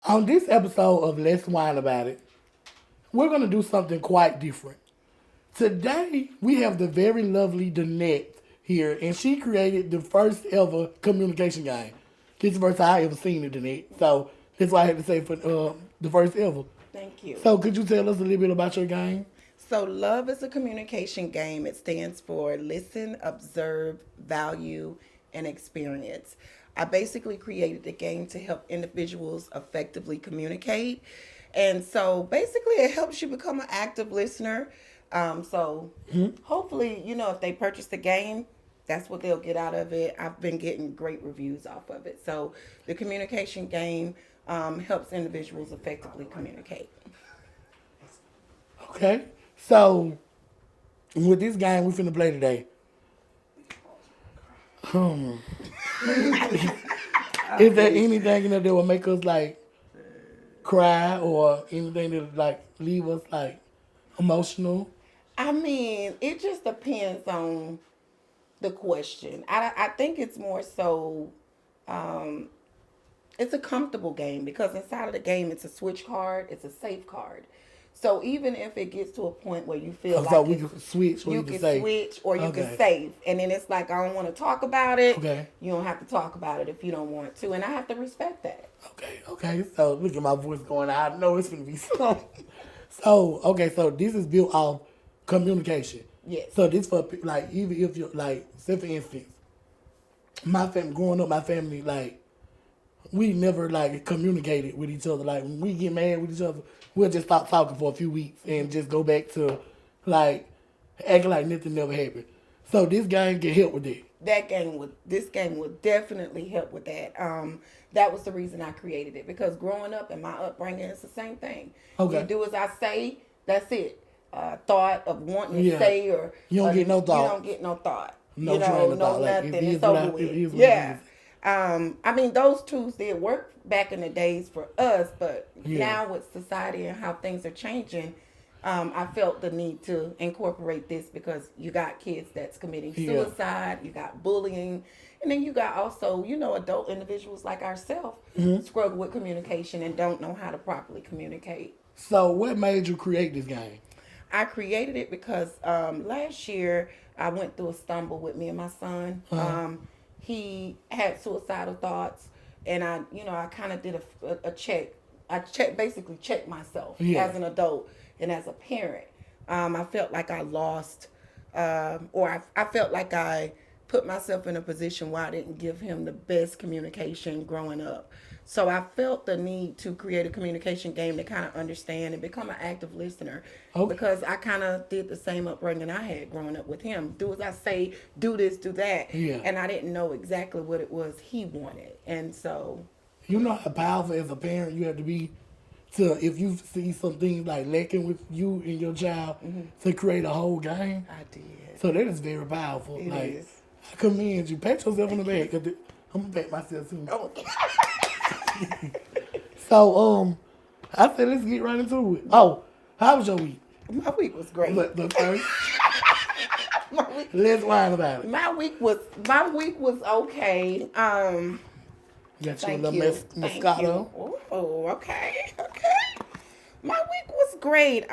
On this episode of Let's Whine About It, we're going to do something quite different. Today, we have the very lovely Danette here, and she created the first ever communication game. This is the first time I ever seen it, Danette. So, that's why I had to say for the first ever. Thank you. So, could you tell us a little bit about your game? So, love is a communication game. It stands for listen, observe, value, and experience. I basically created the game to help individuals effectively communicate. And so, basically, it helps you become an active listener. Hopefully, if they purchase the game, that's what they'll get out of it. I've been getting great reviews off of it. So, the communication game helps individuals effectively communicate. Okay. So, with this game we finna play today, is there anything in there that will make us like cry or anything that like leave us like emotional? I mean, it just depends on the question. I think it's more so, it's a comfortable game because inside of the game, it's a switch card, it's a safe card. So even if it gets to a point where you feel So like we can switch or you you can say. switch or you Okay. can save, and then it's like I don't want to talk about it. Okay. You don't have to talk about it if you don't want to, and I have to respect that. Okay. So look at my voice going out. I know it's gonna be slow. So this is built off communication. Yes. So this for like even if you're like, say for instance, my family growing up, my family like we never like communicated with each other. Like when we get mad with each other, we'll just stop talking for a few weeks and just go back to like acting like nothing never happened. So this game can help with that. This game would definitely help with that. That was the reason I created it because growing up and my upbringing, it's the same thing. Okay. You do as I say, that's it. Thought of wanting to Yeah. say or You don't get no thought. You don't get no thought. No train of thought. Like, nothing. it is It's what over it with. is what it Yeah. is. I mean, those tools did work back in the days for us, but Yeah. now with society and how things are changing, I felt the need to incorporate this because you got kids that's committing Yeah. suicide, you got bullying, and then you got also, adult individuals like ourselves struggle with communication and don't know how to properly communicate. So what made you create this game? I created it because last year I went through a stumble with me and my son. He had suicidal thoughts, and I kind of did a check. Basically checked myself as an adult and as a parent. I felt like I lost, or I felt like I put myself in a position where I didn't give him the best communication growing up. So I felt the need to create a communication game to kind of understand and become an active listener. Okay. Because I kind of did the same upbringing I had growing up with him. Do as I say, do this, do that. Yeah. And I didn't know exactly what it was he wanted. And so... You know how powerful as a parent you have to be to, if you see some things like lacking with you and your child, to create a whole game. I did. So that is very powerful. It like, is. I commend you. Pat yourself on the back. 'Cause I'm gonna pat myself too. Oh. So I said let's get right into it. Oh, how was your week? My week was great. But first, let's whine about it. My week was okay. Got you a Thank little you. Moscato. Oh, okay. My week was great.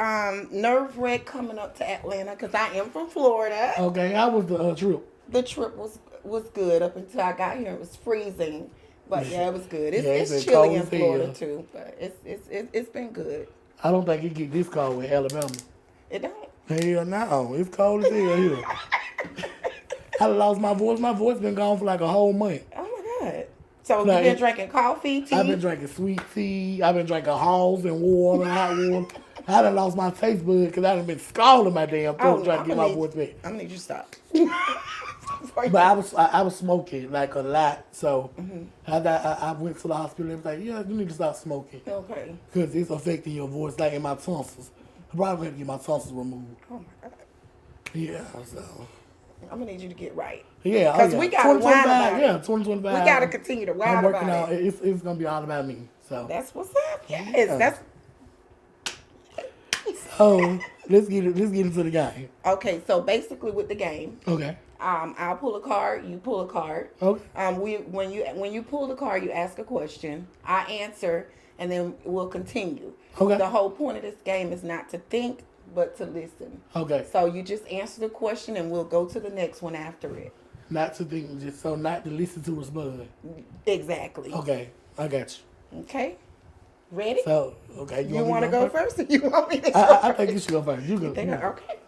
Nerve wreck coming up to Atlanta because I am from Florida. Okay, how was the trip? The trip was good up until I got here. It was freezing, but yeah, it was good. It's been chilly cold in as Florida hell. too, but it's been good. I don't think it get this cold in Alabama. It don't. Hell no, it's cold as hell here. I lost my voice. My voice been gone for like a whole month. Oh my god. So Like, you been drinking coffee, tea? I've been drinking sweet tea. I've been drinking halls and water, hot water. I done lost my taste bud because I done been scalding my damn throat trying to get my voice back. I'm gonna need you to stop. But I was smoking like a lot, so I went to the hospital and was like, yeah, you need to stop smoking Okay. because it's affecting your voice, like in my tonsils. I probably have to get my tonsils removed. Oh my god. Yeah, so I'm gonna need you to get right. yeah, Because we gotta whine about it. 2025. We gotta continue to whine I'm working about on it. it's gonna be all about me. So That's what's up. Yes, Yeah. that's let's get into the game. okay. So basically, with the game, Okay. I'll pull a card. You pull a card. Okay. When you pull the card, you ask a question. I answer, and then we'll continue. Okay. The whole point of this game is not to think, but to listen. Okay. So you just answer the question, and we'll go to the next one after it. Not to think, just so not to listen to respond. Exactly. Okay, I got you. Okay. Ready? So, okay. You want to go first, or you want me to go I think you should go first. You go. Okay.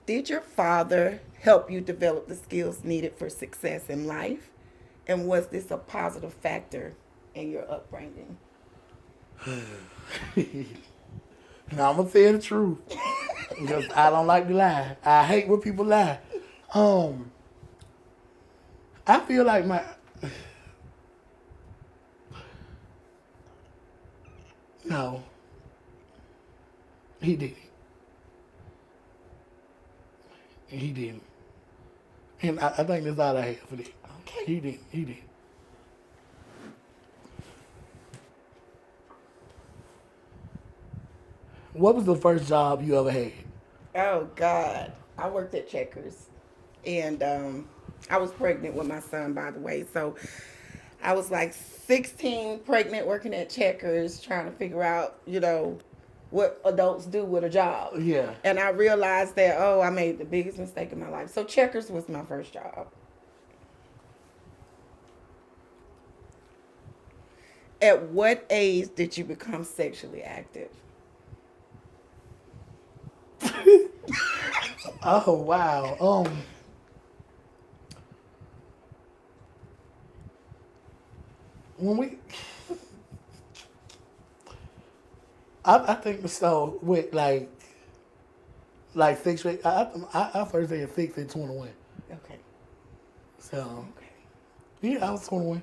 Did your father help you develop the skills needed for success in life? And was this a positive factor in your upbringing? Now I'm gonna tell the truth because I don't like to lie. I hate when people lie. I feel like no, he didn't. He didn't. And I think that's all I have for that. Okay. He didn't. He didn't. What was the first job you ever had? Oh God, I worked at Checkers, and I was pregnant with my son, by the way. So I was like 16, pregnant, working at Checkers, trying to figure out, what adults do with a job. Yeah. And I realized that, I made the biggest mistake in my life. So Checkers was my first job. At what age did you become sexually active? Oh wow. When we, I think so. With like 6 weeks. I first had 6 at 21. Okay. So Okay. yeah, I was 21.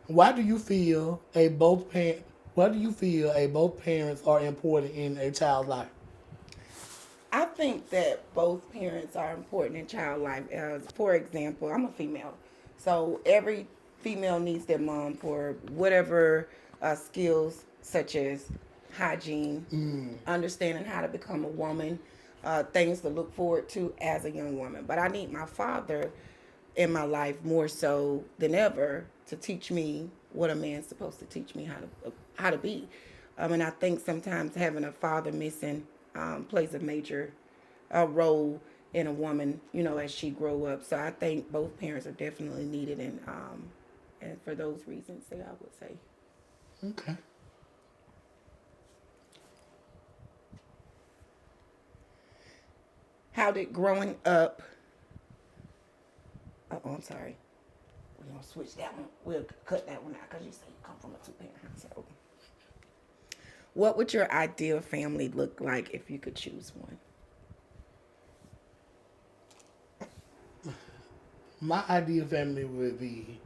Why do you feel both parents are important in a child's life? I think that both parents are important in child life. For example, I'm a female, so every female needs their mom for whatever skills, such as hygiene, understanding how to become a woman, things to look forward to as a young woman. But I need my father in my life more so than ever to teach me what a man's supposed to teach me how to be. And I think sometimes having a father missing plays a major role in a woman, as she grow up. So I think both parents are definitely needed, and for those reasons, I would say. Okay. How did growing up? Oh, I'm sorry. We're gonna switch that one. We'll cut that one out because you say you come from a 2-parent household. What would your ideal family look like if you could choose one? My ideal family would be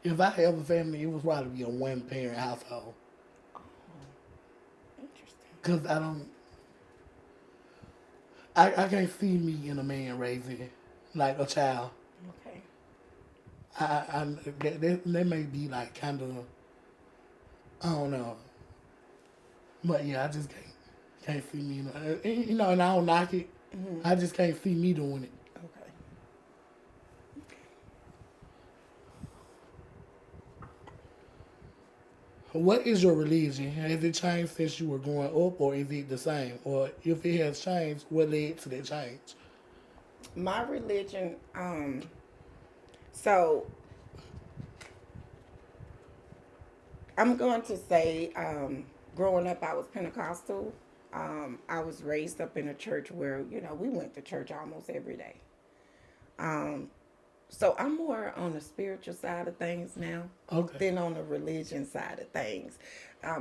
if I have a family, it would probably be a 1-parent household. Oh, interesting. Cause I can't see me and a man raising like a child. Okay. That may be like kind of, I don't know, but yeah, I just can't see me, and I don't knock it. Mm-hmm. I just can't see me doing it. Okay. What is your religion? Has it changed since you were growing up, or is it the same? Or if it has changed, what led to that change? My religion, so I'm going to say, growing up, I was Pentecostal. I was raised up in a church where, we went to church almost every day. So I'm more on the spiritual side of things now than on the religion side of things.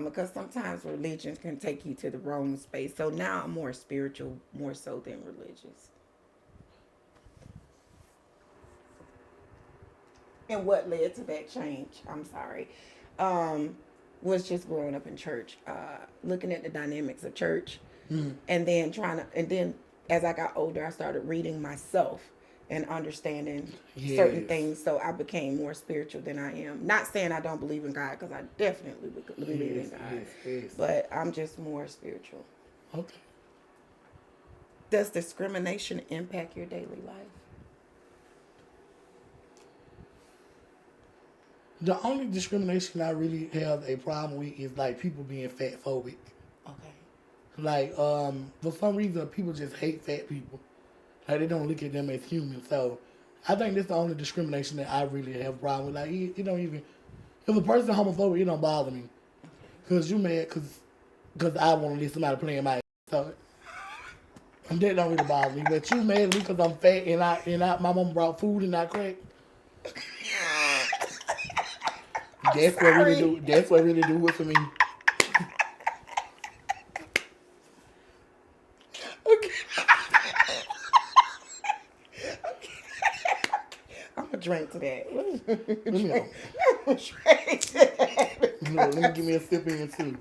Because sometimes religion can take you to the wrong space. So now I'm more spiritual, more so than religious. And what led to that change, I'm sorry, was just growing up in church, looking at the dynamics of church, and then as I got older, I started reading myself and understanding certain Yes. things. So I became more spiritual than I am. Not saying I don't believe in God, because I definitely believe in God. Yes. But I'm just more spiritual. Okay. Does discrimination impact your daily life? The only discrimination I really have a problem with is like people being fat phobic. Okay. Like, for some reason people just hate fat people. Like they don't look at them as human. So I think that's the only discrimination that I really have a problem with. Like it don't even, if a person homophobic, it don't bother me. Cause you mad cause I want to let somebody play in my so and that don't really bother me. But you mad at me cause I'm fat and my mom brought food and I crack. That's what really Sorry. do. That's what really do it for me. Okay. I'm gonna drink to that. Let me know. I'm gonna drink to that. Let me give me a sip in too.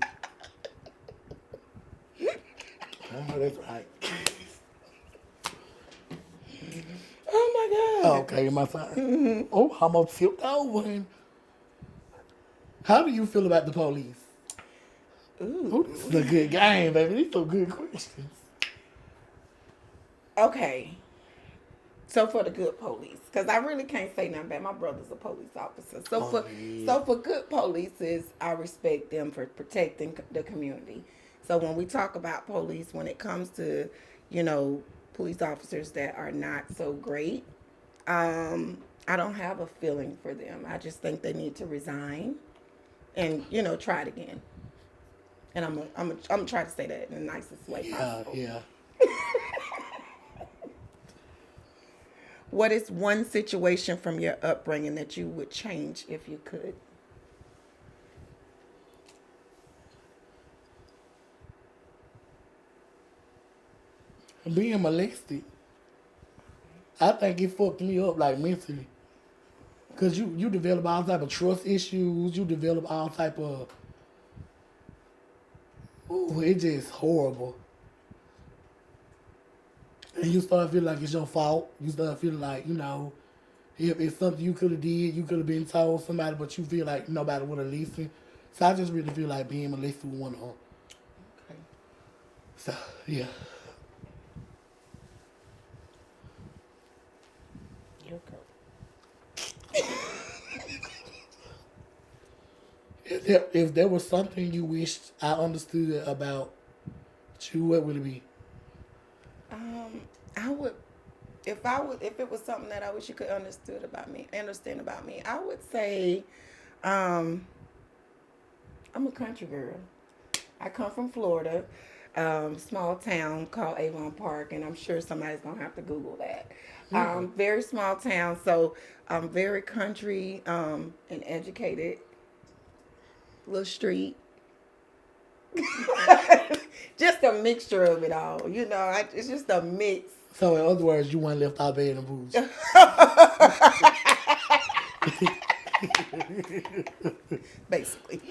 Oh, that's right. Oh my God. Okay, my time. Oh, I'm gonna flip over. How do you feel about the police? Ooh. This is a good game, baby. These are good questions. Okay. So for the good police, because I really can't say nothing bad. My brother's a police officer. So for good polices, I respect them for protecting the community. So when we talk about police, when it comes to, police officers that are not so great, I don't have a feeling for them. I just think they need to resign and try it again. And I'm try to say that in the nicest way possible. Yeah. What is one situation from your upbringing that you would change if you could? Being molested, I think it fucked me up like mentally. Cause you develop all type of trust issues. You develop all type of, ooh, it's just horrible. And you start feeling like it's your fault. You start feeling like, if it's something you could have did, you could have been told somebody, but you feel like nobody would have listened. So I just really feel like being molested with one of them. Okay. So, yeah. Your If there was something you wished I understood about you, what would it be? I would, if it was something that I wish you could understand about me, I would say, I'm a country girl. I come from Florida, small town called Avon Park, and I'm sure somebody's gonna have to Google that. Very small town, so I'm very country, and educated. Little street. Just a mixture of it all, it's just a mix. So in other words, you weren't left out bed in the boots. Basically.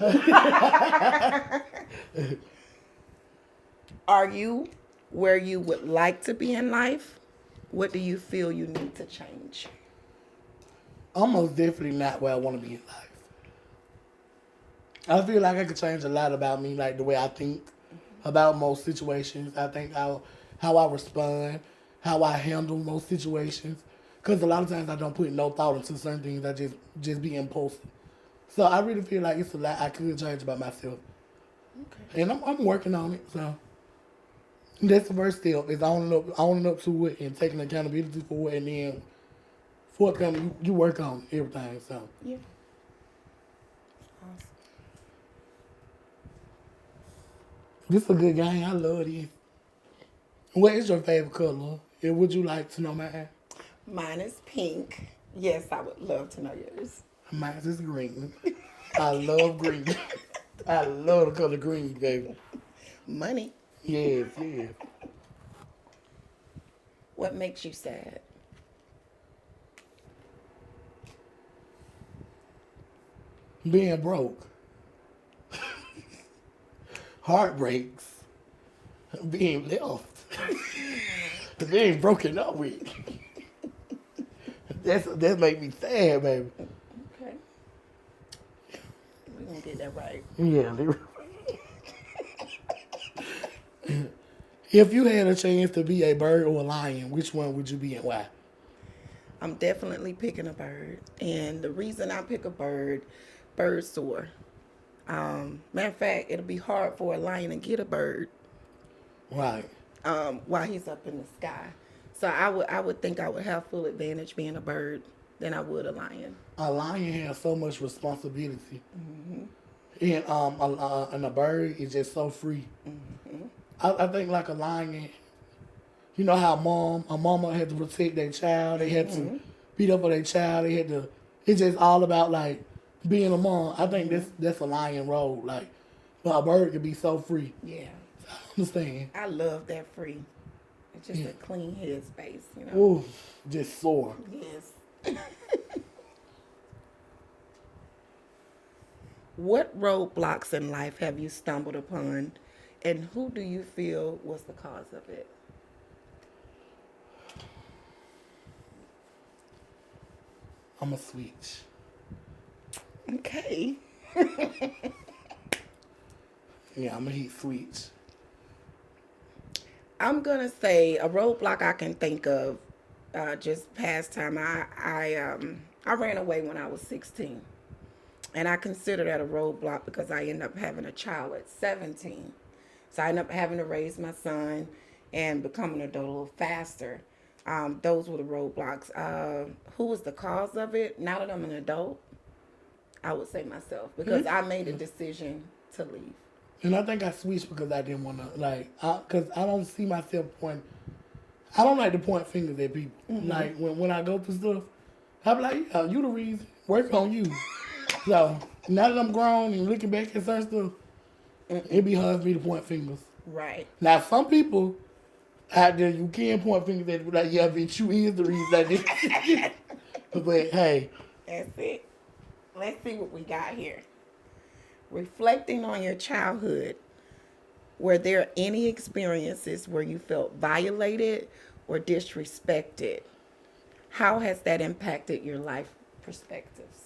Are you where you would like to be in life? What do you feel you need to change? I'm most definitely not where I want to be in life. I feel like I could change a lot about me, like the way I think about most situations. I think how I respond, how I handle most situations. Because a lot of times I don't put no thought into certain things. I just be impulsive. So I really feel like it's a lot I could change about myself. Okay. And I'm working on it. So that's the first step is owning up to it and taking accountability for it. And then forthcoming, you work on everything. So Yeah. Awesome. this is a good game. I love this. What is your favorite color? And would you like to know mine? Mine is pink. Yes, I would love to know yours. Mine is green. I love green. I love the color green, baby. Money. Yes. What makes you sad? Being broke. Heartbreaks. Being left. Being broken up with. That make me sad, baby. Okay. We're going to get that right. Yeah. If you had a chance to be a bird or a lion, which one would you be and why? I'm definitely picking a bird. And the reason I pick a bird soar. Matter of fact, it'll be hard for a lion to get a bird Right. while he's up in the sky. So I would think I would have full advantage being a bird than I would a lion. A lion has so much responsibility, and and a bird is just so free. I think like a lion, you know how a mama had to protect their child, they had to beat up for their child, they had to. It's just all about like being a mom. I think that's a lion role. Like, but a bird can be so free. Yeah. I understand. I love that free. It's just a clean headspace, you know. Ooh, just soar. Yes. What roadblocks in life have you stumbled upon, and who do you feel was the cause of it? I'm a switch. Okay. Yeah, I'm a heat switch. I'm gonna say a roadblock I can think of. Just past time, I ran away when I was 16, and I consider that a roadblock because I ended up having a child at 17. So I ended up having to raise my son and become an adult a little faster. Those were the roadblocks. Who was the cause of it? Now that I'm an adult, I would say myself because I made a decision to leave. And I think I switched because I didn't want to, like, because I don't see myself point. I don't like to point fingers at people. Like, when I go through stuff, I be like, yeah, you the reason. Work on you. So, now that I'm grown and looking back at certain stuff, it be hard for me to point fingers. Right. Now, some people out there, you can point fingers at, like, yeah, bitch, you is the reason I did. But, hey. That's it. Let's see what we got here. Reflecting on your childhood, were there any experiences where you felt violated or disrespected? How has that impacted your life perspectives?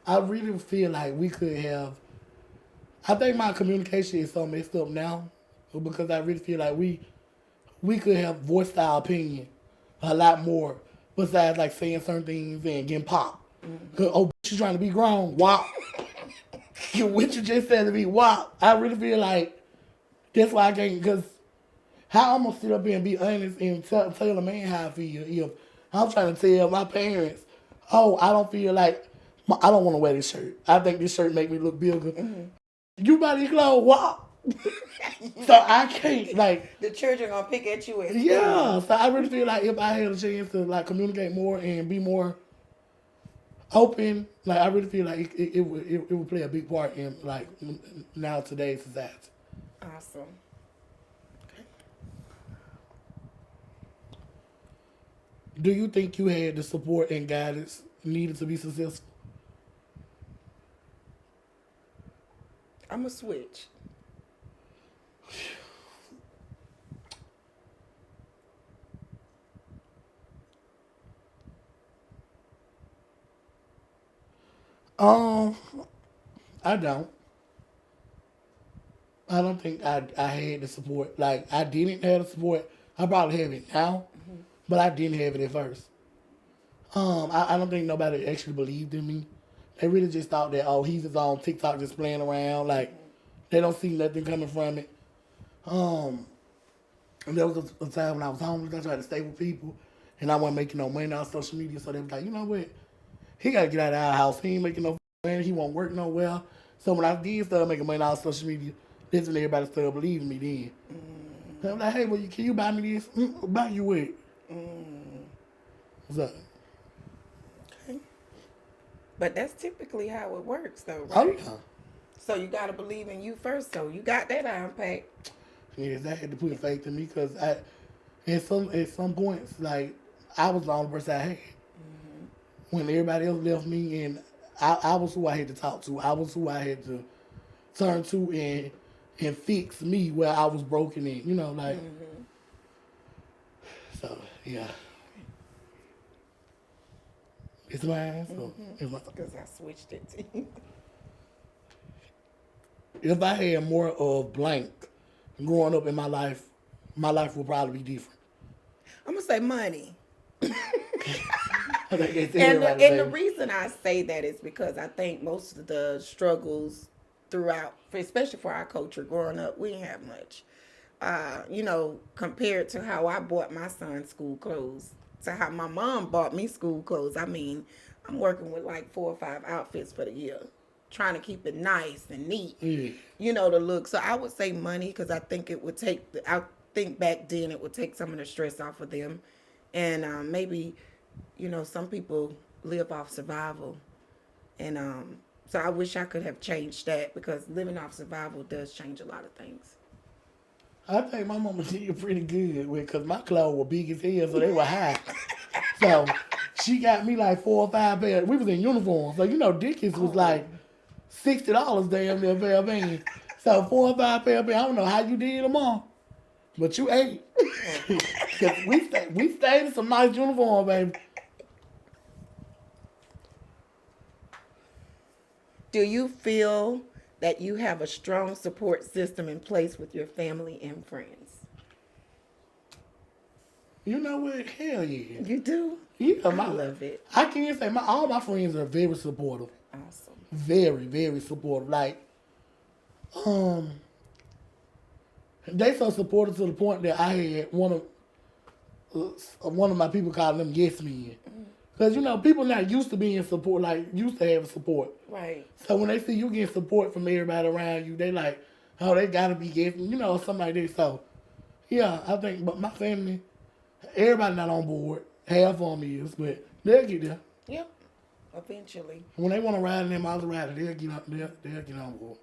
I really feel like we could have. I think my communication is so messed up now because I really feel like we could have voiced our opinion a lot more besides like saying certain things and getting popped. Oh, you trying to be grown? Wow. What you just said to me? Wow. I really feel like that's why I can't, because how I'm going to sit up here and be honest and tell a man how I feel if I'm trying to tell my parents, oh, I don't feel like, I don't want to wear this shirt. I think this shirt make me look bigger. You buy these clothes? Wow. So I can't, like, The children gonna pick at you. yeah. So I really feel like if I had a chance to like communicate more and be more open, like I really feel like it would play a big part in like now today's society. Awesome. Do you think you had the support and guidance needed to be successful? I'm a switch. I don't. I don't think I had the support. Like I didn't have the support. I probably have it now, but I didn't have it at first. I don't think nobody actually believed in me. They really just thought that, oh, he's just on TikTok just playing around. Like they don't see nothing coming from it. And there was a time when I was homeless. I tried to stay with people, and I wasn't making no money on social media. So they was like, you know what? He got to get out of our house. He ain't making no money. He won't work nowhere. So when I did start making money on social media, that's when everybody started believing me then. And I'm like, hey, well, can you buy me this? Buy you what? What's up? Okay. But that's typically how it works, though, Oh, right? yeah. So you gotta believe in you first. So you got that iron pack. Yes, I had to put faith in me because at some points, like, I was the only person I had. When everybody else left me, and I was who I had to talk to. I was who I had to turn to, and and fix me where I was broken in. You know, like so. Yeah. It's mine. So it's my. Because I switched it to you. If I had more of blank growing up in my life would probably be different. I'm going to say money. I think it's And everybody, the baby. reason I say that is because I think most of the struggles throughout, especially for our culture growing up, we didn't have much. Compared to how I bought my son school clothes, to how my mom bought me school clothes. I mean, I'm working with like 4 or 5 outfits for the year, trying to keep it nice and neat. Yeah. The look. So I would say money because I think it would take. I think back then it would take some of the stress off of them, and maybe, some people live off survival, and so I wish I could have changed that because living off survival does change a lot of things. I think my mama did pretty good with because my clothes were big as hell, so they were high. So she got me like 4 or 5 pairs. We was in uniform, so Dickies was like $60 damn near a pair of pants. So 4 or 5 pair of pants. I don't know how you did them all, but you ate. Cause we stayed in some nice uniform, baby. Do you feel that you have a strong support system in place with your family and friends? You know what? Hell yeah. You do? Yeah, I love it. I can't say all my friends are very supportive. Awesome. Very, very supportive. Like, they so supportive to the point that I had one of my people calling them yes men. Because, people not used to being support, like, used to having support. Right. So when they see you getting support from everybody around you, they like, oh, they got to be getting, something like that. So, yeah, I think, but my family, everybody not on board. Half of them is, but they'll get there. Yep. Eventually. When they want to ride in them Maserati, they'll get on board.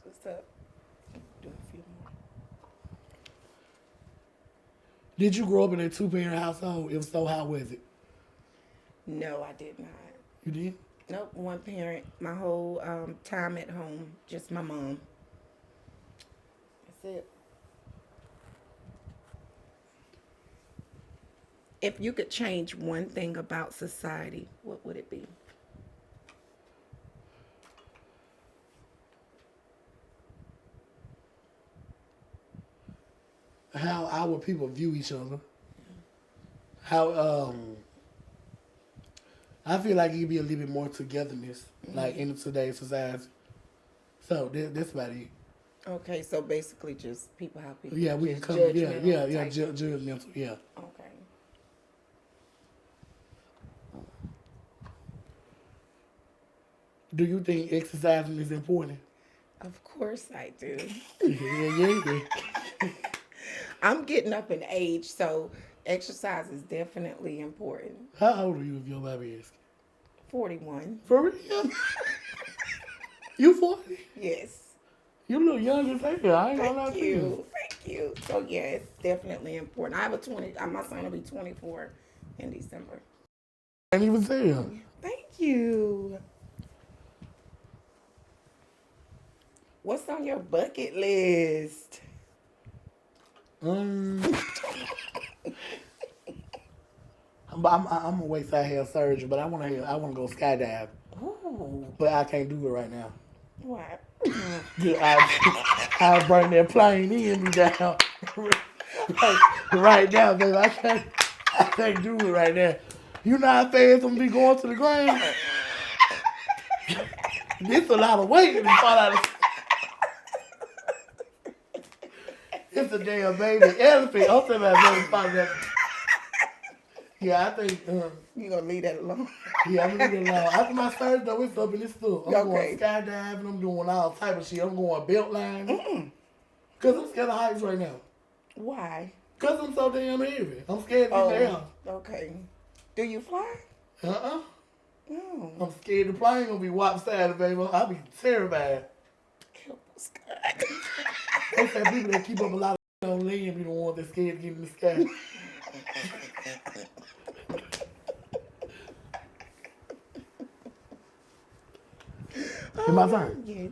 What's up? Do a few more. Did you grow up in a 2-parent household? If so, how was it? No, I did not. You did? Nope, one parent. My whole time at home, just my mom. That's it. If you could change one thing about society, what would it be? How our people view each other. How I feel like it'd be a little bit more togetherness, like in today's society. So that's about it. Okay, so basically just people how people Yeah, we can just come. judgmental Yeah, type. judgmental. Yeah. Okay. Do you think exercising is important? Of course I do. Yeah. I'm getting up in age, so exercise is definitely important. How old are you, if your baby is? 41. For real? You 40? Yes. You look young as hell. I ain't gonna lie Thank to you. you. Thank you. So yeah, it's definitely important. I have my son will be 24 in December. Can't even tell. Thank you. What's on your bucket list? But I'm gonna wait till I have surgery. But I wanna go skydive. Ooh. But I can't do it right now. What? I bring that plane in me down. Right now, baby. I can't do it right now. You know how fast I'm be going to the ground? This a lot of weight to fall out of. It's a damn baby elephant. I'm talking about baby fall out. Yeah, I think. You gonna leave that alone? Yeah, I'm gonna leave it alone. After my surgery, though, it's up in this stuff. I'm Okay. going skydiving. I'm doing all type of shit. I'm going belt lining. Cause I'm scared of heights right now. Why? Cause I'm so damn heavy. I'm scared to get down. Okay. Do you fly? No. No. I'm scared the plane gonna be lopsided, baby. I'll be terrified. Help us, God. They say people that keep up a lot of on land be the ones that's scared to get in the sky. It's my turn. Yes.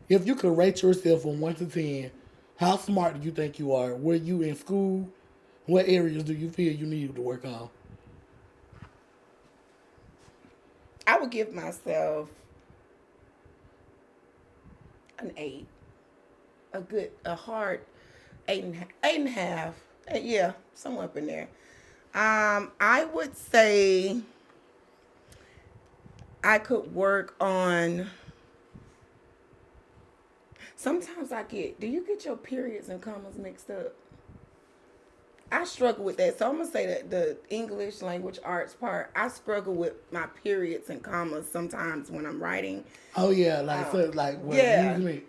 If you could rate yourself from 1 to 10, how smart do you think you are? Were you in school? What areas do you feel you need to work on? I would give myself an 8. A hard 8.5. 8.5. Yeah, somewhere up in there. I would say I could work on. Sometimes do you get your periods and commas mixed up? I struggle with that. So I'm going to say that the English language arts part, I struggle with my periods and commas sometimes when I'm writing. Oh, yeah, usually,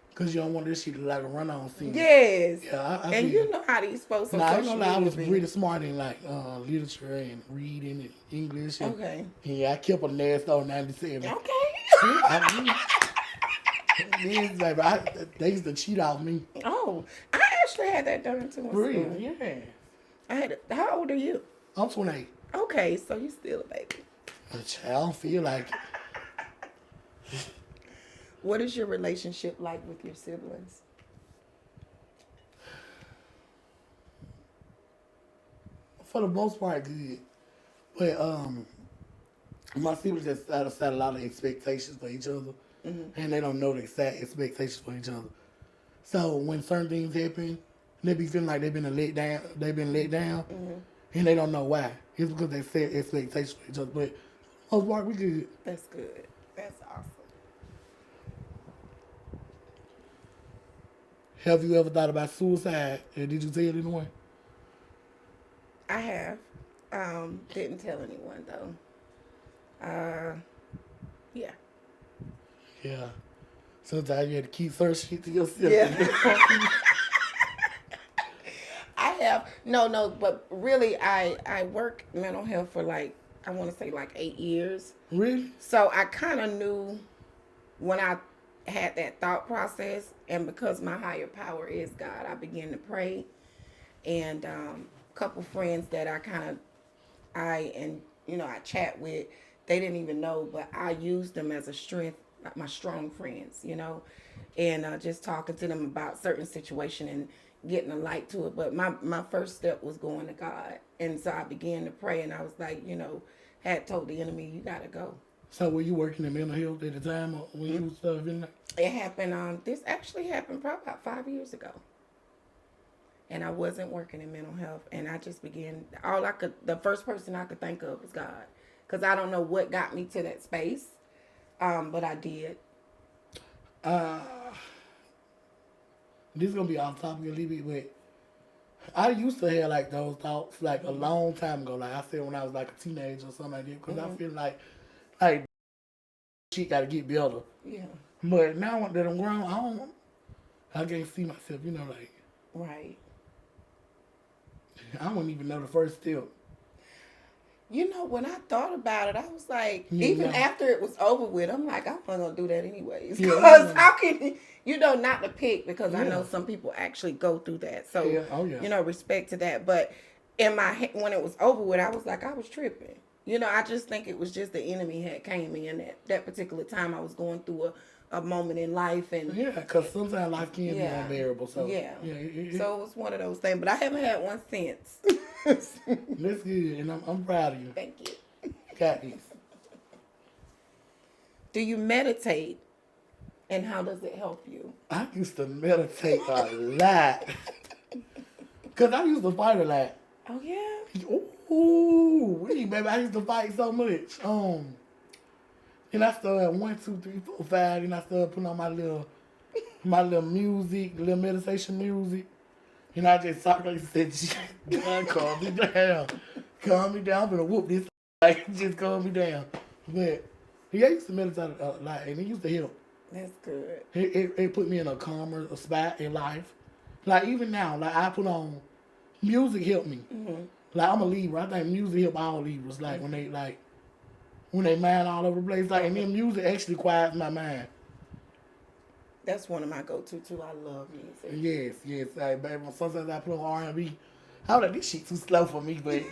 because you don't want this shit to like a run-on scene. Yes. Yeah, I and feel you know how these folks on I social know I was media really smart in like literature and reading and English. And, Okay. Yeah, I kept a nest on 97. Okay. They used to cheat off me. Oh, I actually had that done too in Really? school. Yeah. I had it. How old are you? I'm 28. Okay, so you still a baby. I don't feel like it. What is your relationship like with your siblings? For the most part, good. But my siblings just set a lot of expectations for each other, and they don't know the exact expectations for each other. So when certain things happen, they be feeling like they've been let down, and they don't know why. It's because they set expectations for each other. But for the most part, we good. That's good. That's awesome. Have you ever thought about suicide? And did you tell anyone? I have. Didn't tell anyone though. Yeah. Yeah. Sometimes you had to keep certain shit to yourself. Yeah. I have no, but really I work mental health for like I want to say like 8 years. Really? So I kind of knew when I had that thought process, and because my higher power is God, I began to pray, and a couple friends that I chat with, they didn't even know, but I used them as a strength, like my strong friends, and just talking to them about certain situation and getting a light to it. But my first step was going to God, and so I began to pray, and I was like, had told the enemy, you gotta go. So were you working in mental health at the time or when you was in there? It happened, this actually happened probably about 5 years ago. And I wasn't working in mental health. And I just began, the first person I could think of was God. Because I don't know what got me to that space. But I did. This is going to be off topic a little bit, but I used to have like those thoughts like a long time ago. Like I said when I was like a teenager or something like that. Because I feel like shit got to get better. Yeah. But now that I'm grown, I can't see myself, like. Right. I wouldn't even know the first step. When I thought about it, I was like, after it was over with, I'm like, I'm not going to do that anyways. Because how can, not to pick, because I know some people actually go through that. So, respect to that. But in my head, when it was over with, I was like, I was tripping. I just think it was just the enemy had came in at that particular time. I was going through a moment in life. And because sometimes life can be unbearable. So, so it was one of those things. But I haven't had one since. That's good, and I'm proud of you. Thank you. Got this. Do you meditate, and how does it help you? I used to meditate a lot. Because I used to fight a lot. Oh, yeah? Ooh, baby, I used to fight so much. And I started at 1, 2, 3, 4, 5, and I started putting on my little music, little meditation music. And I just talked like said, God, calm me down. Calm me down. I'm gonna whoop this. Like, just calm me down. But I used to meditate a lot, and it used to help. That's good. It put me in a calmer spot in life. Like, even now, like, I put on, music helped me. Mm-hmm. Like, I'm a Libra. I think music help all Libras. Like, when they mind all over the place. Like, and then music actually quiets my mind. That's one of my go-to, too. I love music. Yes. Like, baby, sometimes I put on R&B. I was like, this shit too slow for me, but...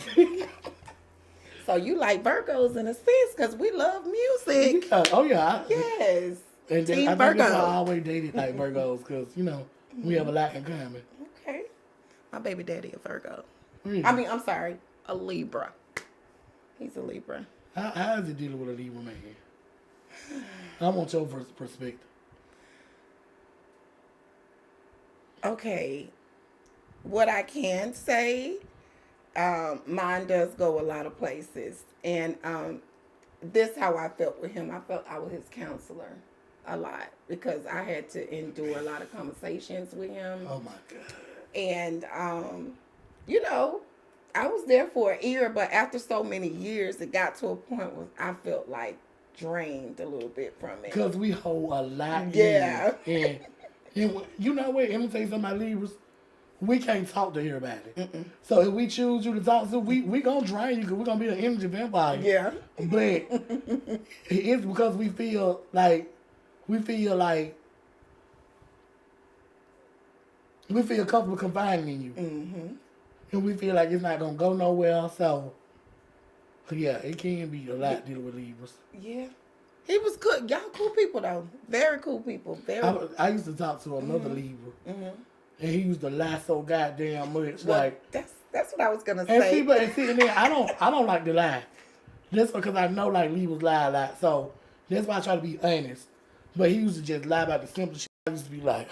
So you like Virgos in a sense, because we love music. Yeah. Oh, yeah. Yes. And then Team I think that's why I Virgo. always dated like Virgos, because, you know, we have a lot in common. Okay. My baby daddy a Virgo. Really? I mean, I'm sorry, a Libra. He's a Libra. How is it dealing with a Libra man? I want your perspective. Okay. What I can say, mine does go a lot of places. And this how I felt with him. I felt I was his counselor a lot because I had to endure a lot of conversations with him. Oh my God. And you know, I was there for a year, but after so many years, it got to a point where I felt like drained a little bit from it. Because we hold a lot Yeah. in. And you know what? Let me tell you something about Libras. We can't talk to everybody. So if we choose you to talk to, we going to drain you because we're going to be an energy vampire. Yeah. But it's because we feel comfortable confining in you. Mm-hmm. And we feel like it's not going to go nowhere. So, yeah, it can be a lot dealing with Libras. Yeah. He was good. Y'all cool people, though. Very cool people. Very. I used to talk to another Libra. Mm-hmm. And he used to lie so goddamn much. Well, like, that's what I was gonna and say. and then I don't like to lie. That's because I know like Libras lie a lot. So that's why I try to be honest. But he used to just lie about the simple shit. I used to be like,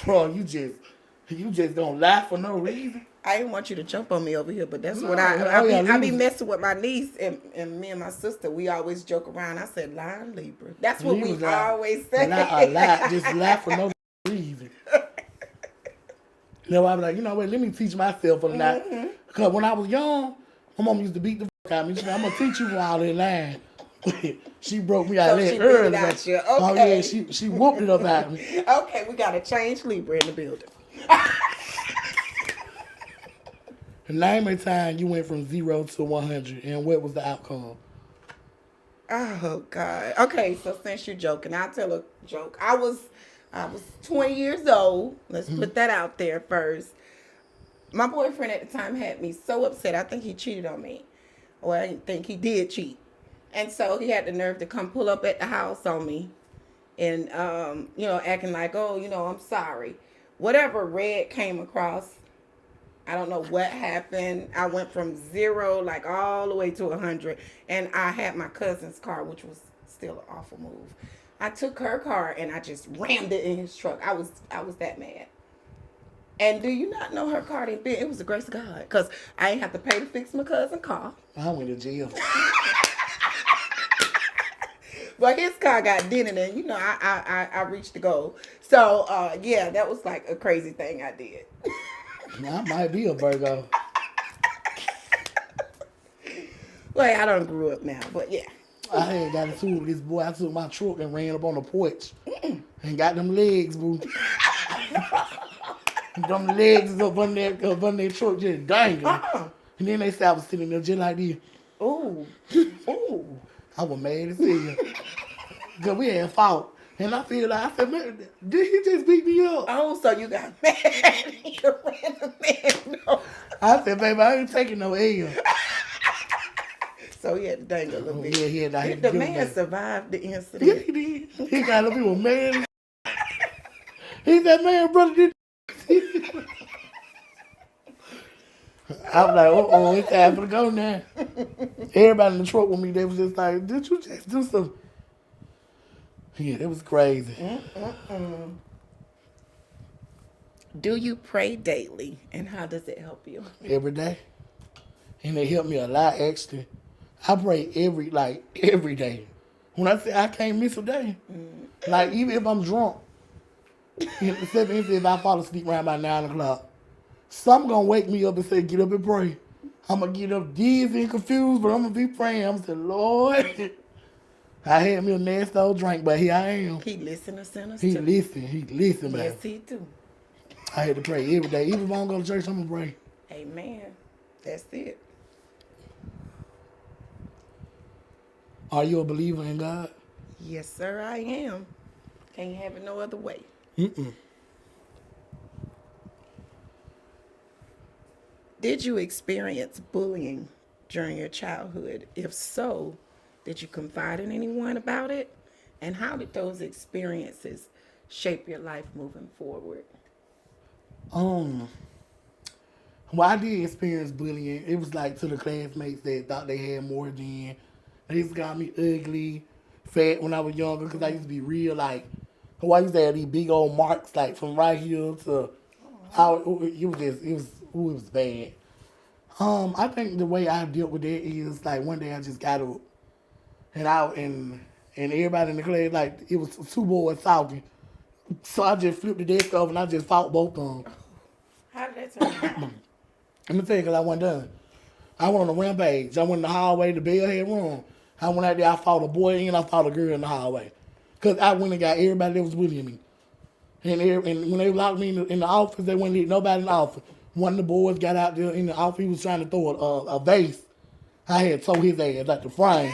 bro, you just don't lie for no reason. I didn't want you to jump on me over here, but that's No, what I be messing with my niece and me and my sister. We always joke around. I said, lying Libra. That's what Libras we lie. always say. Lie a lot. Just lie for no reason. You know, I was like, you know what, let me teach myself for the night. Because when I was young, my mom used to beat the fuck out of me. She said, I'm going to teach you all that lying. She broke me out So of she that beat it early. out you. Oh, Okay. yeah, she whooped it up out of me. Okay, we got to change Libra in the building. Name a time you went from 0 to 100, and what was the outcome? Oh God. Okay, so since you're joking, I'll tell a joke. I was 20 years old. Let's put that out there first. My boyfriend at the time had me so upset. I think he cheated on me. Or I think he did cheat. And so he had the nerve to come pull up at the house on me and acting like, oh, I'm sorry. Whatever red came across, I don't know what happened. I went from 0, like all the way to 100. And I had my cousin's car, which was still an awful move. I took her car and I just rammed it in his truck. I was that mad. And do you not know her car didn't fit? It was the grace of God. Because I ain't have to pay to fix my cousin's car. I went to jail. But his car got dented and, I reached the goal. So, yeah, that was like a crazy thing I did. I might be a Virgo. Well, I done grew up now, but yeah. I had got into it with this boy. I took my truck and ran up on the porch. And got them legs, boo. Them legs up on their truck just dangling. And then they said I was sitting there just like this. Ooh. Ooh. I was mad as hell. Because we had fought. And I said, man, did he just beat me up? Oh, so you got mad. You ran the man. No. I said, baby, I ain't taking no L. So he had to dangle a little bit. Yeah, he had to The man survived the incident. Yeah, he did. He got up, he was mad. He said, man, brother, did I was like, uh-oh, it's time to go now. Everybody in the truck with me, they was just like, did you just do some? Yeah, it was crazy. Do you pray daily, and how does it help you? Every day. And it helped me a lot, actually. I pray every day. When I say I can't miss a day. Like, even if I'm drunk, if I fall asleep around about 9 o'clock, some gonna wake me up and say, get up and pray. I'm gonna get up dizzy and confused, but I'm gonna be praying. I'm gonna say, Lord, I had me a nasty old drink, but here I am. He listen to sinners He too. listen, man. Yes, he do. I had to pray every day. Even if I don't go to church, I'm gonna pray. Amen. That's it. Are you a believer in God? Yes, sir, I am. Can't have it no other way. Did you experience bullying during your childhood? If so, did you confide in anyone about it? And how did those experiences shape your life moving forward? Um, well, I did experience bullying. It was like to the classmates that thought they had more than. They used to call me ugly, fat when I was younger because I used to be real like. I used to have these big old marks like from right here to. It was bad. I think the way I dealt with that is like one day I just got up and everybody in the class like it was two boys talking, so I just flipped the desk over and I just fought both of them. How did that turn out? Let me tell you, because I wasn't done. I went on a rampage. I went in the hallway, the bell had room. I went out there, I fought a boy and I fought a girl in the hallway. Because I went and got everybody that was bullying me. And when they locked me in the office, they wouldn't let nobody in the office. One of the boys got out there in the office, he was trying to throw a vase. I had tore his ass like the frame.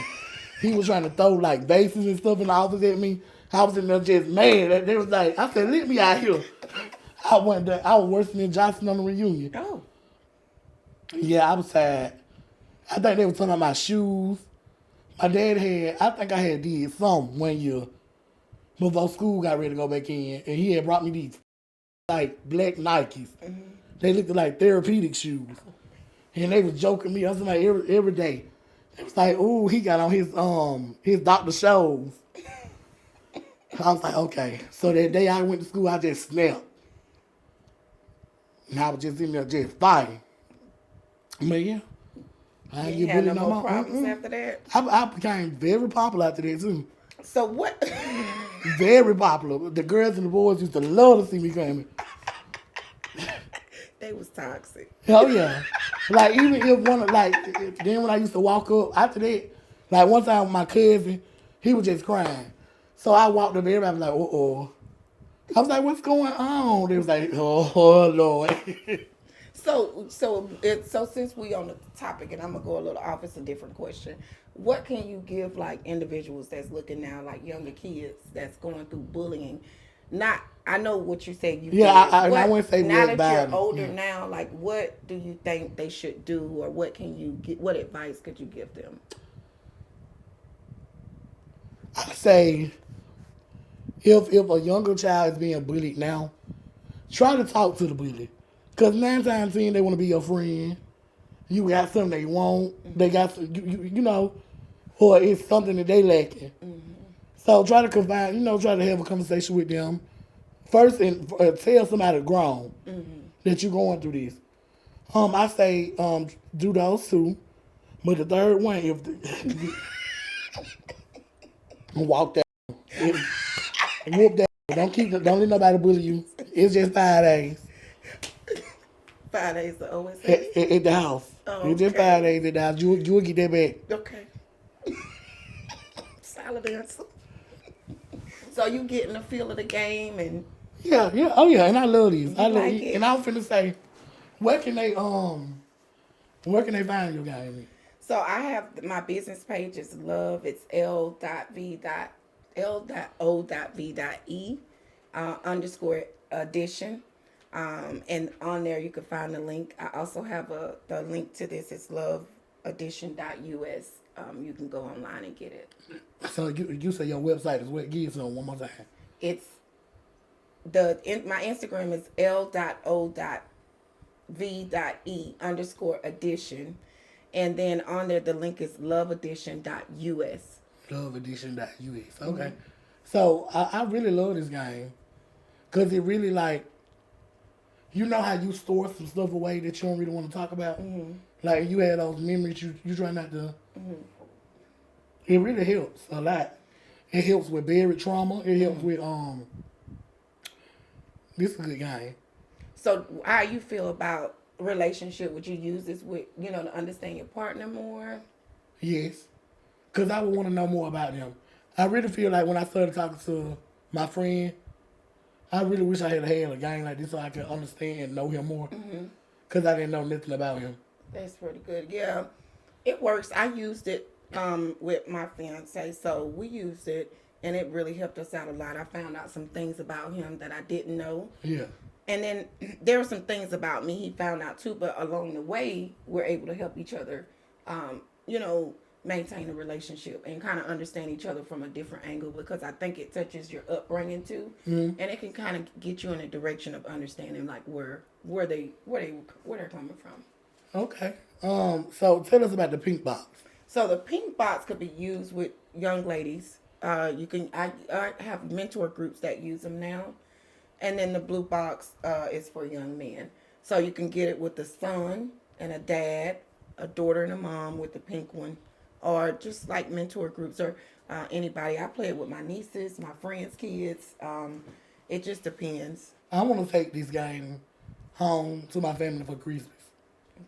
He was trying to throw like vases and stuff in the office at me. I was in there just mad. They was like, I said, let me out here. I went there. I was worse than Johnson on the reunion. Oh. Yeah, I was sad. I think they were talking about my shoes. My dad I think I had did something one year before school got ready to go back in, and he had brought me these like black Nikes. Mm-hmm. They looked like therapeutic shoes, and they was joking me. I was like every day. It was like, ooh, he got on his Dr. Shows. I was like, okay. So that day I went to school, I just snapped. And I was just in there just fighting. But yeah. I You ain't didn't get have bullied no no more more. problems after that? I became very popular after that too. So what? Very popular. The girls and the boys used to love to see me coming. They was toxic. Oh yeah. Like even if then when I used to walk up after that, like one time with my cousin, he was just crying. So I walked up, everybody was like, uh-oh. I was like, what's going on? They was like, oh Lord. So since we on the topic, and I'm gonna go a little off, it's a different question. What can you give like individuals that's looking now, like younger kids that's going through bullying? Not, I know what you say. You Yeah, did. I wouldn't say now real that bad. you're older now, like what do you think they should do, or what can you get? What advice could you give them? I say if a younger child is being bullied now, try to talk to the bully. Because 9 times 10 they want to be your friend. You got something they want. They got some, you know, or it's something that they lacking. Mm-hmm. So try to try to have a conversation with them. First, and tell somebody grown that you're going through this. I say do those two. But the third one, walk that, whoop that. Don't let nobody bully you. It's just 5 days. 5 days to always at the house. Oh, It's just 5 days at the house. You will get that back. Okay. Solid answer. So you getting the feel of the game and Yeah, oh yeah, and I love these. I love like it. it. And I was finna say, where can they find your game? So I have my business page is love. It's L.O.V.E _ addition. And on there you can find the link. I also have the link to this. It's loveaddition.us. You can go online and get it. So you say your website is what? Give it to them one more time. It's my Instagram is L.O.V.E _ and then on there the link is loveaddition.us. Loveaddition.us. Okay. Mm-hmm. So I really love this game because it really like, you know how you store some stuff away that you don't really want to talk about? Mm-hmm. Like you had those memories you try not to. Mm-hmm. It really helps a lot. It helps with buried trauma. It helps with this is a good game. So how you feel about relationship? Would you use this with to understand your partner more? Yes, because I would want to know more about them. I really feel like when I started talking to my friend, I really wish I had a game like this so I could understand and know him more. Because I didn't know nothing about him. That's pretty good. Yeah, it works. I used it with my fiance, so we used it, and it really helped us out a lot. I found out some things about him that I didn't know. Yeah. And then there were some things about me he found out too, but along the way, we're able to help each other, maintain a relationship and kind of understand each other from a different angle, because I think it touches your upbringing too, and it can kind of get you in a direction of understanding like where they're coming from. Okay. So tell us about the pink box. So the pink box could be used with young ladies. I have mentor groups that use them now, and then the blue box is for young men. So you can get it with a son and a dad, a daughter and a mom with the pink one, or just like mentor groups or anybody. I play it with my nieces, my friends' kids. It just depends. I want to take this game home to my family for Christmas,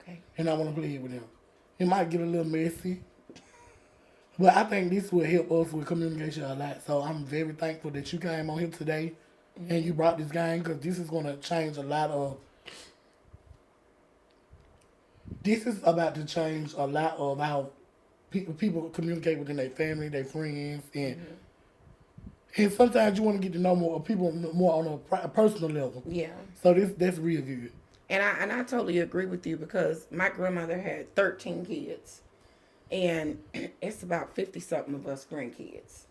Okay. and I want to play it with them. It might get a little messy, but I think this will help us with communication a lot. So I'm very thankful that you came on here today and you brought this game, because this is going to change a lot of. This is about to change a lot of how people communicate within their family, their friends, and sometimes you want to get to know more people more on a personal level. Yeah. So that's real good. And I totally agree with you, because my grandmother had 13 kids, and it's about 50 something of us grandkids.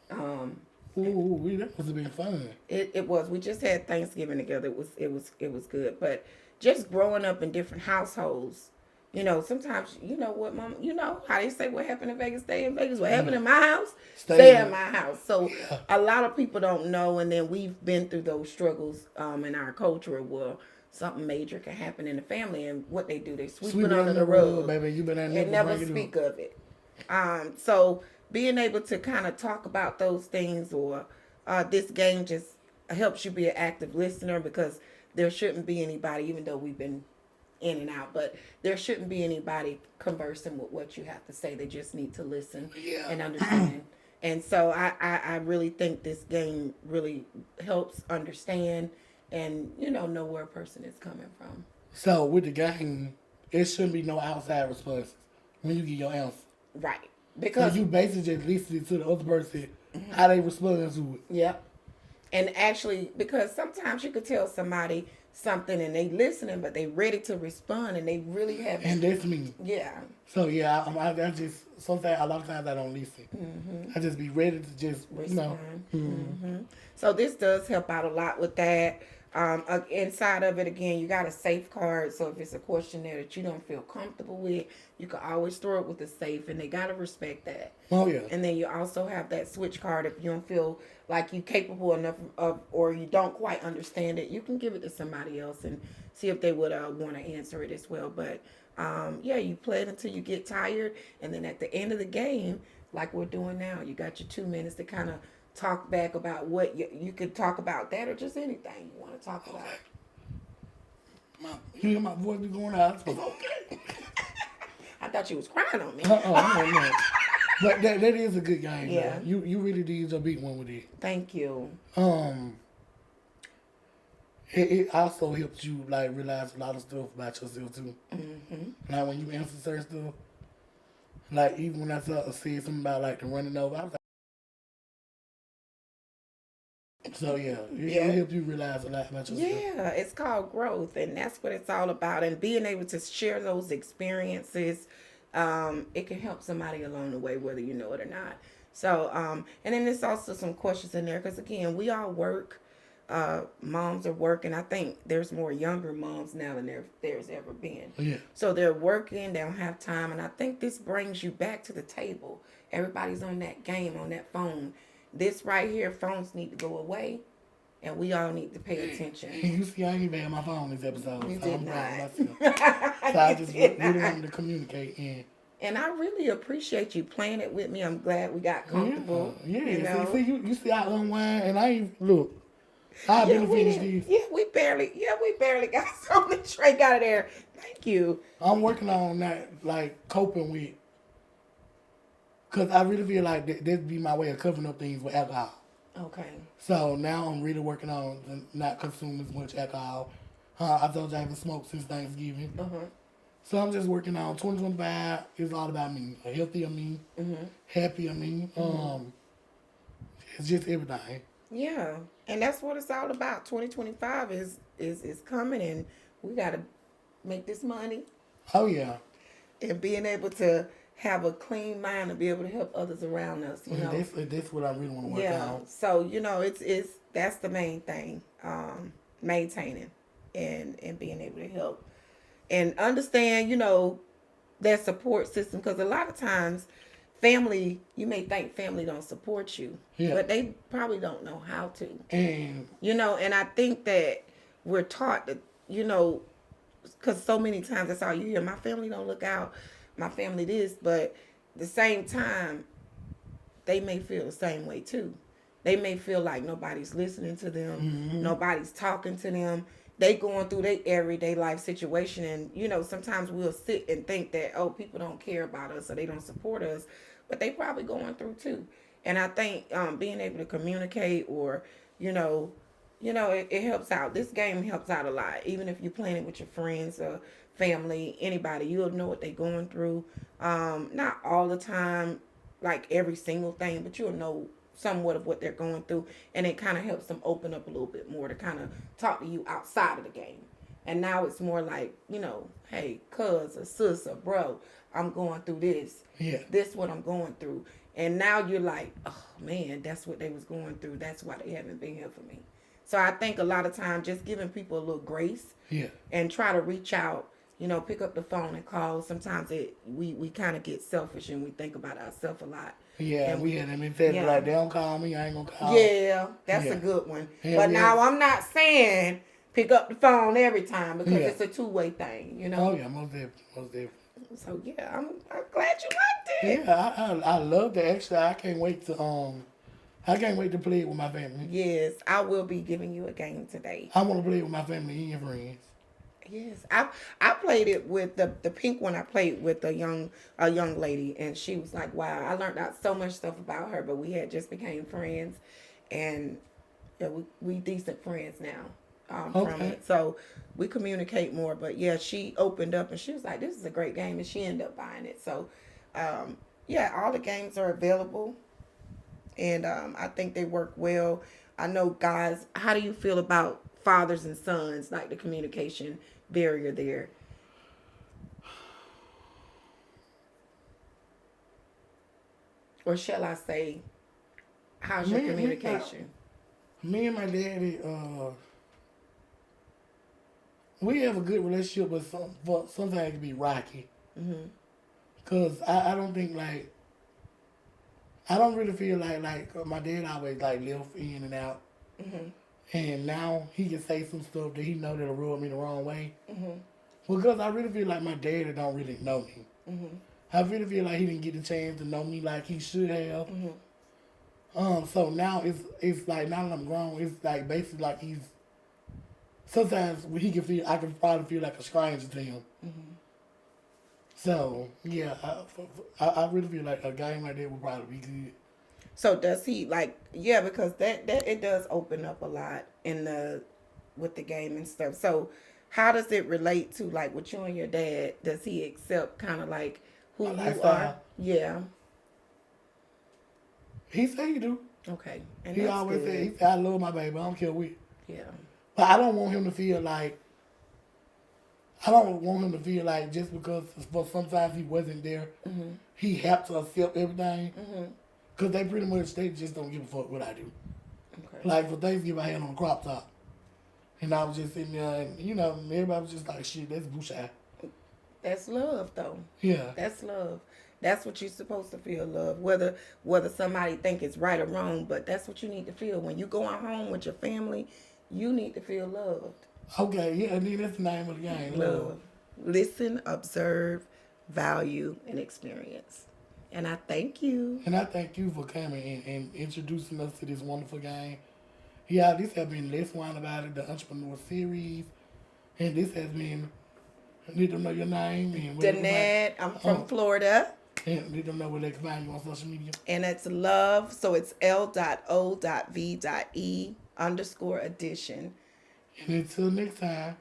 Ooh, that must have been fun. It was. We just had Thanksgiving together. It was good. But just growing up in different households, sometimes what, Mom, how they say what happened in Vegas, stay in Vegas. What happened in my house, stay in my house. So a lot of people don't know, and then we've been through those struggles in our culture where something major can happen in the family, and what they do, they sweep it under the rug, baby. You better and never speak of it. So being able to kind of talk about those things, or this game just helps you be an active listener, because there shouldn't be anybody, even though we've been in and out, but there shouldn't be anybody conversing with what you have to say. They just need to listen and understand. And so I really think this game really helps understand and, know where a person is coming from. So with the game, it shouldn't be no outside responses when you get your answer. Right. Because you basically just listen to the other person, how they respond to it. Yep. And actually, because sometimes you could tell somebody something and they listening, but they ready to respond, and they really haven't. And that's me. Yeah. So yeah, I just sometimes a lot of times I don't listen. I just be ready to just respond. So this does help out a lot with that. Inside of it, again, you got a safeguard. So if it's a question there that you don't feel comfortable with, you can always throw it with the safe, and they gotta respect that. Oh yeah. And then you also have that switch card. If you don't feel like you're capable enough of, or you don't quite understand it, you can give it to somebody else and see if they would want to answer it as well. But you play it until you get tired, and then at the end of the game, like we're doing now, you got your 2 minutes to kind of talk back about what you could talk about, that or just anything you want to talk about. You hear my voice be going out? Okay. I thought you was crying on me. No. But that is a good game. Yeah. Though. You really did your big one with it. Thank you. It also helps you like realize a lot of stuff about yourself too. Like when you answer certain stuff, like even when I said something about like the running over, I was like, so it helps you realize a lot about yourself. Yeah, it's called growth, and that's what it's all about. And being able to share those experiences, it can help somebody along the way, whether you know it or not. So, and then there's also some questions in there, because again, we all work. Moms are working. I think there's more younger moms now than there's ever been. Yeah. So they're working, they don't have time, and I think this brings you back to the table. Everybody's on that game, on that phone. This right here, phones need to go away, and we all need to pay attention. You see, I ain't even had my phone this episode. You so did I'm proud not. of myself. So I just really wanted to communicate. And I really appreciate you playing it with me. I'm glad we got comfortable. Yeah. You know? See, you see, I unwind, and I ain't look. I've been finished these. Yeah, we barely got something straight out of there. Thank you. I'm working on that, like coping with. Because I really feel like that'd be my way of covering up things with alcohol. Okay. So now I'm really working on not consuming as much alcohol. I told you I haven't smoked since Thanksgiving. So I'm just working on 2025 is all about me. A healthier me, happier me. It's just everything. Yeah. And that's what it's all about. 2025 is coming, and we got to make this money. Oh, yeah. And being able to have a clean mind to be able to help others around us. You know, that's what I really want to work yeah. on. So it's that's the main thing, maintaining and being able to help and understand. You know, that support system, because a lot of times family, you may think family don't support you, Yeah. but they probably don't know how to. And You know, and I think that we're taught that, you know, because so many times that's all you hear. My family don't look out. My family this, but at the same time, they may feel the same way too. They may feel like nobody's listening to them, nobody's talking to them. They going through their everyday life situation, and you know sometimes we'll sit and think that, oh, people don't care about us or they don't support us, but they probably going through too. And I think being able to communicate, or you know, it helps out. This game helps out a lot. Even if you're playing it with your friends or family, anybody, you'll know what they're going through. Not all the time, like every single thing, but you'll know somewhat of what they're going through, and it kind of helps them open up a little bit more to kind of talk to you outside of the game. And now it's more like, you know, hey, cuz or sis or bro, I'm going through this. Yeah. This what I'm going through. And now you're like, oh man, that's what they was going through. That's why they haven't been here for me. So I think a lot of times just giving people a little grace, yeah, and try to reach out, you know, pick up the phone and call. Sometimes we kind of get selfish and we think about ourselves a lot. yeah, And we had them in fact yeah. like, they don't call me, I ain't gonna call. Yeah, that's Yeah. a good one. Yeah, but we now had- I'm not saying pick up the phone every time, because Yeah. it's a two-way thing, you know. Oh yeah, most definitely, most definitely. So yeah, I'm glad you liked it. Yeah, I love that. Actually, I can't wait to play it with my family. Yes, I will be giving you a game today. I want to play it with my family and friends. Yes, I played it with the pink one. I played with a young lady, and she was like, "Wow, I learned out so much stuff about her." But we had just became friends, and yeah, we decent friends now from Okay. it. So we communicate more. But yeah, she opened up and she was like, "This is a great game," and she ended up buying it. So yeah, all the games are available, and I think they work well. I know, guys. How do you feel about fathers and sons, like the communication barrier there? Or shall I say, how's your communication? Me and my daddy, we have a good relationship, but sometimes it can be rocky. Mm-hmm. Cause I don't think like, I don't really feel like my dad always like left in and out, Mm-hmm. and now he can say some stuff that he know that'll rub me the wrong way. Mm-hmm. Because I really feel like my daddy don't really know me. Mm-hmm. I really feel like he didn't get the chance to know me like he should have. Mm-hmm. So now it's like, now that I'm grown, it's like basically like he's, sometimes I can probably feel like a stranger to him. Mm-hmm. So yeah, I really feel like a game like that would probably be good. So does he like? Yeah, because that it does open up a lot with the game and stuff. So how does it relate to like with you and your dad? Does he accept kind of like who My you lifestyle. are? Yeah. He say he do. Okay. And He that's always good. say, he say, I love my baby. I don't care what. Yeah. But I don't want him to feel like, just because sometimes he wasn't there, Mm-hmm. he had to accept everything. Mm-hmm. Because they just don't give a fuck what I do. Okay. Like for Thanksgiving, I had on a crop top. And I was just sitting there, and everybody was just like, shit, that's bullshit. That's love, though. Yeah. That's love. That's what you're supposed to feel, love. Whether somebody think it's right or wrong, but that's what you need to feel. When you going home with your family, you need to feel loved. Okay, yeah, and then that's the name of the game, love. Listen, observe, value, and experience. And I thank you. And I thank you for coming and introducing us to this wonderful game. Yeah, this has been Let's Wine About It, the Entrepreneur Series. And this has been, need to know your name. And Danette, I'm from Florida. And need to know where they can find you on social media. And it's love, so it's L.O.V.E_edition. And until next time.